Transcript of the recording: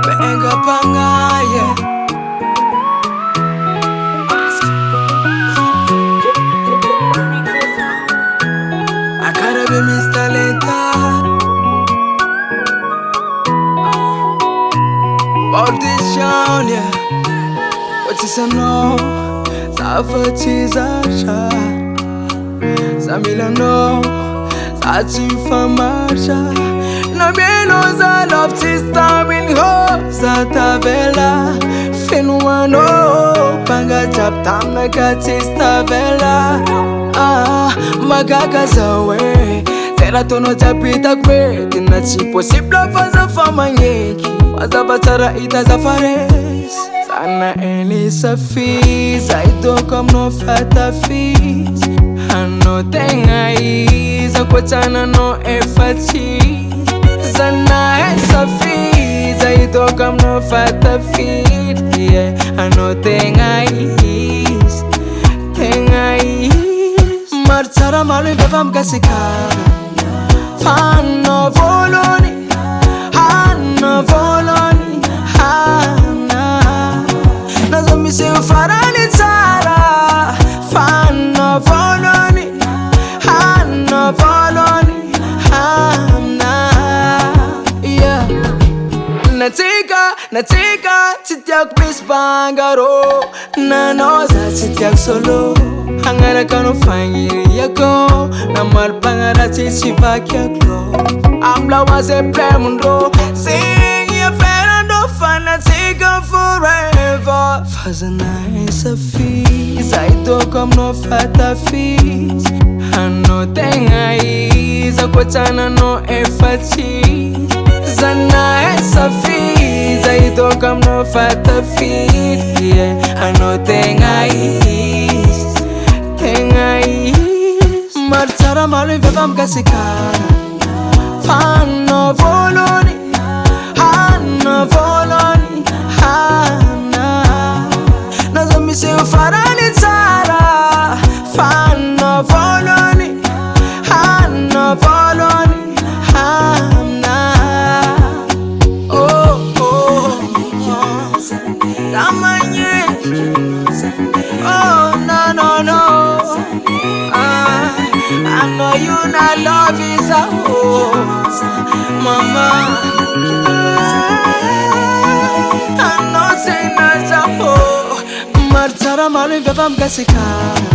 Benga pangaya. I gotta be Mr. Lenta. About this show, yeah. What is a no? Safatizasha. Samila no. Sati famasha. No menos I love to stop in ho. Zatavela. Fenuano. Panga chap tam na katista vela. Magaga zawe. Tera tono chapita kwe. Tina si possible faza fama nyeki. Waza batara ita zafares. Sana Elisa fiz. I don't come no fata fiz. Ano tenga isa kwa chana no efati. Sana Elisa fiz. I don't come no fata fiz. Yeah, ano tenga is. Tenga is. Marchara malu bevam gasikara. Fanno voloni. Hanno voloni. Hanna. Nazo mi se farani tsara. Fanno voloni. Hanno voloni. Hanna. Yeah. Natika, titiak bis bangaro. Nanoza titiak solo. Hangara kanu fangiri yako. Namal bangara titipa kyaklo. Amla was a premundo. Sing your Fernando fanatica forever. Faza nice a fees. I don't come no fata fees. Hano tenga is a quatana no efati. Zana esa fees. I don't come no fata fees. Yeah, hano tenga is. Tenga is. Marchara malu bevam gasikara. Fanno voloni, hanno voloni, hanna. Nazo mi se farani tsara. Fanno voloni, hanno voloni, hanna. Oh, oh, oh. Damanye. Oh, no, no, no. I know you not love is a mama. I know say not a Marchara malu bevam gasikara.